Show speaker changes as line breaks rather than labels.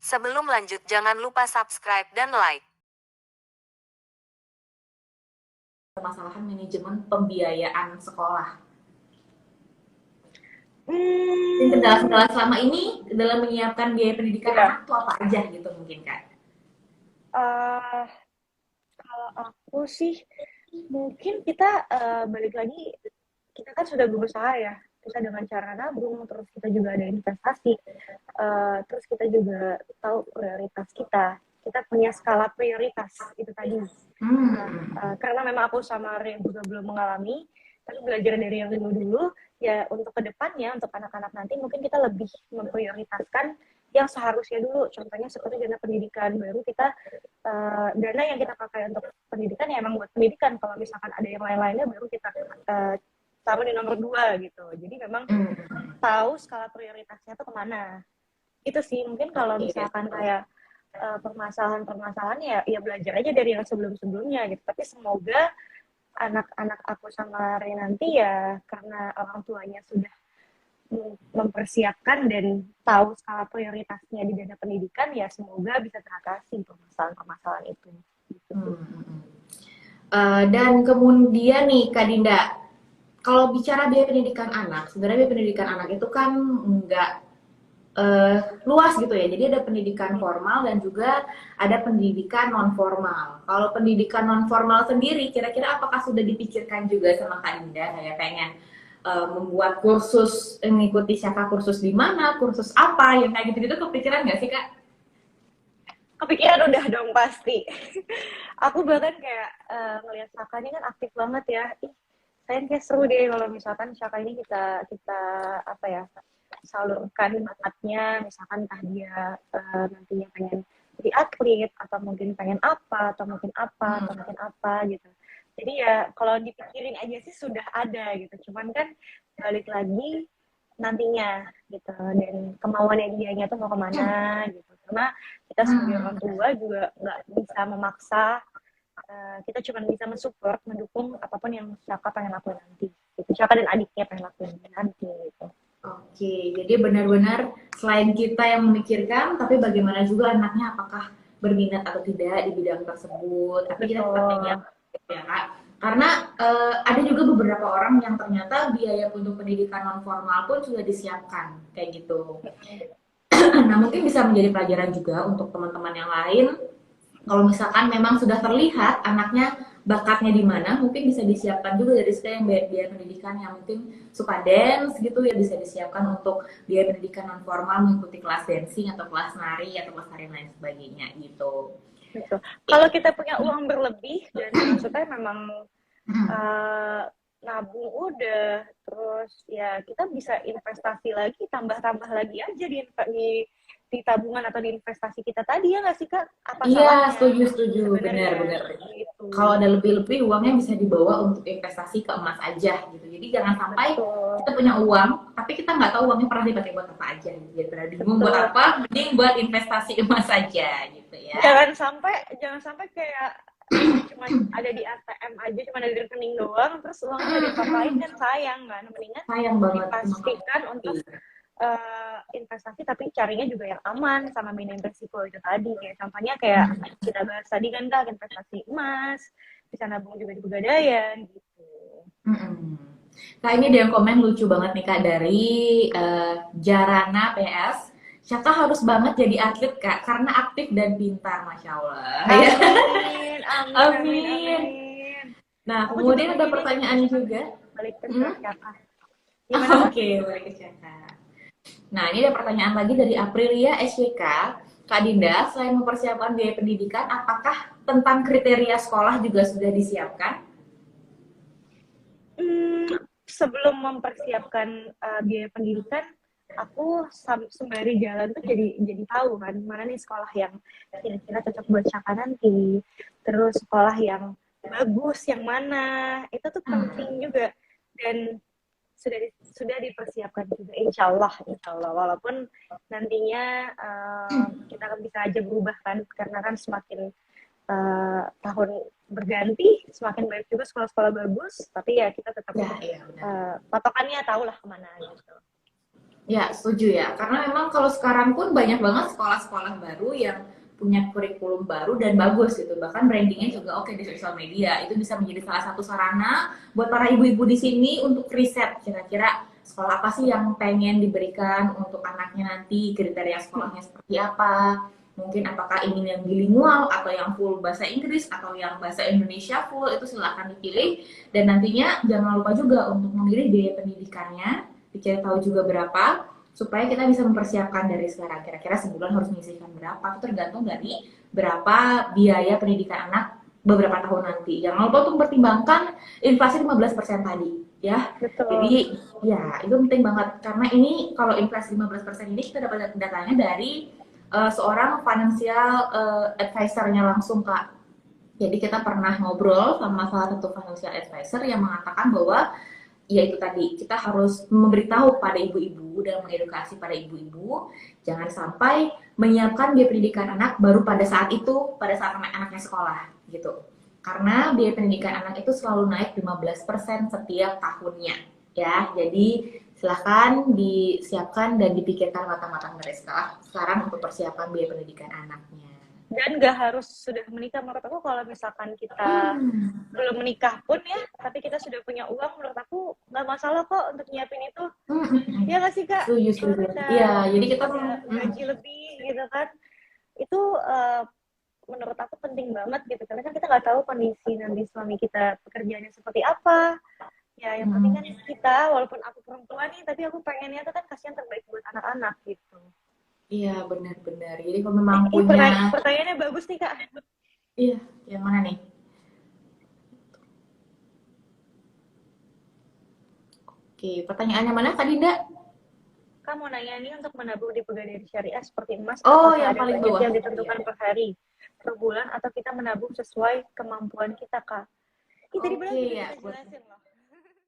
Sebelum lanjut jangan lupa subscribe dan like.
Permasalahan manajemen pembiayaan sekolah. Dan
Hmm,
kendala-kendala selama ini dalam menyiapkan biaya pendidikan
ya.
anak tuh apa aja gitu mungkin Kak?
eh Kalau aku sih, mungkin kita balik lagi, kita kan sudah berusaha ya, kita dengan cara nabung, terus kita juga ada investasi, terus kita juga tahu prioritas kita. Kita punya skala prioritas itu tadi. Nah,
Hmm.
karena memang aku sama Ria juga belum mengalami, tapi belajar dari yang dulu-dulu, ya untuk kedepannya, untuk anak-anak nanti mungkin kita lebih memprioritaskan yang seharusnya dulu. Contohnya seperti dana pendidikan, baru kita dana yang kita pakai untuk pendidikan ya emang buat pendidikan. Kalau misalkan ada yang lain-lainnya baru kita taruh di nomor 2 gitu. Jadi memang tahu skala prioritasnya tuh kemana. Itu sih mungkin kalau
Oke.
misalkan kayak permasalahan-permasalahan ya belajar aja dari yang sebelum-sebelumnya gitu. Tapi semoga anak-anak aku sama Ray nanti ya karena orang tuanya sudah mempersiapkan dan tahu skala prioritasnya di dana pendidikan ya semoga bisa teratasi permasalahan-permasalahan itu. Gitu sih.
Dan kemudian nih Kak Dinda, kalau bicara biaya pendidikan anak, sebenarnya biaya pendidikan anak itu kan nggak luas gitu ya. Jadi ada pendidikan formal dan juga ada pendidikan non formal. Kalau pendidikan non formal sendiri, kira-kira apakah sudah dipikirkan juga sama Kak Dinda kayak pengen membuat kursus, mengikuti Syaka kursus di mana, kursus apa, yang kayak gitu-gitu kepikiran nggak sih Kak?
Kepikiran udah dong pasti. Aku bahkan kayak ngelihat Saka ini kan aktif banget ya. Ih, sayang kayak seru deh kalau misalkan Saka ini kita kita apa ya salurkan bakatnya, misalkan entah dia nantinya pengen jadi atlet atau mungkin pengen apa atau mungkin apa atau mungkin apa gitu. Jadi ya kalau dipikirin aja sih sudah ada gitu. Cuman kan balik lagi nantinya gitu dan kemauannya dianya tuh mau kemana gitu. Karena kita sebagai orang tua juga nggak bisa memaksa, kita cuma bisa mensupport, mendukung apapun yang Syaka pengen lakuin nanti. Gitu. Syaka dan adiknya pengen lakuin nanti gitu.
Oke, jadi benar-benar selain kita yang memikirkan, tapi bagaimana juga anaknya apakah berminat atau tidak di bidang tersebut. Tapi kita tetap
Betul.
menyiapkan ya Kak. Karena ada juga beberapa orang yang ternyata biaya untuk pendidikan non formal pun sudah disiapkan kayak gitu. Nah, mungkin bisa menjadi pelajaran juga untuk teman-teman yang lain. Kalau misalkan memang sudah terlihat anaknya bakatnya di mana, mungkin bisa disiapkan juga dari sekitar yang biaya pendidikan yang mungkin suka dance gitu ya, bisa disiapkan untuk biaya pendidikan non formal mengikuti kelas dancing atau kelas nari atau kelas tari lain sebagainya gitu.
Betul. Kalau kita punya uang berlebih dan maksudnya memang uh, nabung udah, terus ya kita bisa investasi lagi, tambah-tambah lagi aja di tabungan atau di investasi kita tadi ya nggak sih Kak? Apa
Iya,
salahnya
setuju, setuju,
sebenarnya
benar-benar. Kalau
gitu.
ada lebih-lebih uangnya bisa dibawa untuk investasi ke emas aja gitu. Jadi jangan sampai
Betul,
kita punya uang, tapi kita nggak tahu uangnya pernah dipakai buat apa aja. Gitu. Bingung buat
betul.
apa, mending buat investasi emas aja gitu ya.
Jangan sampai kayak cuma ada di ATM aja, cuma ada di rekening doang, terus uangnya nggak diapa-apain kan sayang kan. Mendingan
Sayang banget cuma
dipastikan untuk investasi tapi carinya juga yang aman sama minim risiko itu tadi. Kayak contohnya kayak kita bahas tadi kan Kak, investasi emas, bisa nabung juga di pegadaian gitu.
Kak, ini ada yang komen lucu banget nih Kak dari Jarana PS. Syaka harus banget jadi atlet Kak karena aktif dan pintar, masya Allah. Ya.
Amin, amin, amin,
Amin.
amin.
Nah,
Aku juga
kemudian ada
begini nih,
pertanyaan juga.
balik ke
Hmm?
Syaka. Gimana Kak?
Oke, boleh ke Syaka. Nah, ini ada pertanyaan lagi dari Aprilia SYK. Kak Dinda, selain mempersiapkan biaya pendidikan, apakah tentang kriteria sekolah juga sudah disiapkan?
Sebelum mempersiapkan biaya pendidikan, aku sembari jalan tuh jadi tahu kan mana nih sekolah yang kira-kira cocok buat Syaka nanti, terus sekolah yang bagus yang mana itu tuh penting juga dan sudah dipersiapkan juga insya Allah walaupun nantinya kita kan bisa aja berubah kan karena kan semakin tahun berganti semakin banyak juga sekolah-sekolah bagus tapi ya kita tetap
Ya, iya benar.
patokannya tahu lah kemana gitu.
Ya, setuju ya. Karena memang kalau sekarang pun banyak banget sekolah-sekolah baru yang punya kurikulum baru dan bagus gitu. Bahkan brandingnya juga oke di sosial media. Itu bisa menjadi salah satu sarana buat para ibu-ibu di sini untuk riset kira-kira sekolah apa sih yang pengen diberikan untuk anaknya nanti, kriteria sekolahnya seperti apa. Mungkin apakah ingin yang bilingual atau yang full bahasa Inggris atau yang bahasa Indonesia full, itu silahkan dipilih. Dan nantinya jangan lupa juga untuk memilih biaya pendidikannya, dicari tahu juga berapa supaya kita bisa mempersiapkan dari sekarang kira-kira sebulan harus menyisihkan berapa, itu tergantung dari berapa biaya pendidikan anak beberapa tahun nanti. Jangan lupa untuk mempertimbangkan inflasi 15% tadi ya.
Betul.
Jadi ya itu penting banget karena ini kalau inflasi 15% ini kita dapat datanya dari seorang financial advisor-nya langsung Kak. Jadi kita pernah ngobrol sama salah satu financial advisor yang mengatakan bahwa ya itu tadi kita harus memberitahu pada ibu-ibu dan mengedukasi pada ibu-ibu jangan sampai menyiapkan biaya pendidikan anak baru pada saat itu, pada saat anak-anaknya sekolah gitu. Karena biaya pendidikan anak itu selalu naik 15% setiap tahunnya ya. Jadi silahkan disiapkan dan dipikirkan matang-matang dari sekarang untuk persiapan biaya pendidikan anaknya.
Dan nggak harus sudah menikah. Menurut aku kalau misalkan kita belum menikah pun ya, tapi kita sudah punya uang, menurut aku nggak masalah kok untuk nyiapin itu. Ya nggak sih Kak?
Setuju,
Kalau
setuju.
kita
Iya, jadi kita
punya gaji lebih gitu kan, itu menurut aku penting banget gitu. Karena kan kita nggak tahu kondisi nanti suami kita pekerjaannya seperti apa. Ya yang penting kan kita, walaupun aku perempuan nih, tapi aku pengennya tuh kan kasih yang terbaik buat anak-anak gitu.
iya benar-benar. Jadi kalau memang punya,
Pertanyaannya bagus nih Kak.
iya, yang mana nih? Oke, pertanyaannya mana Kak Dinda?
Kamu nanya nih untuk menabung di pegadaian syariah seperti emas,
Oh,
apakah
yang
ada
paling
budget
bawah.
yang ditentukan per hari, per bulan, atau kita menabung sesuai kemampuan kita, Kak? Ini tadi
Oke
bilang juga
ya,
kita jelasin loh.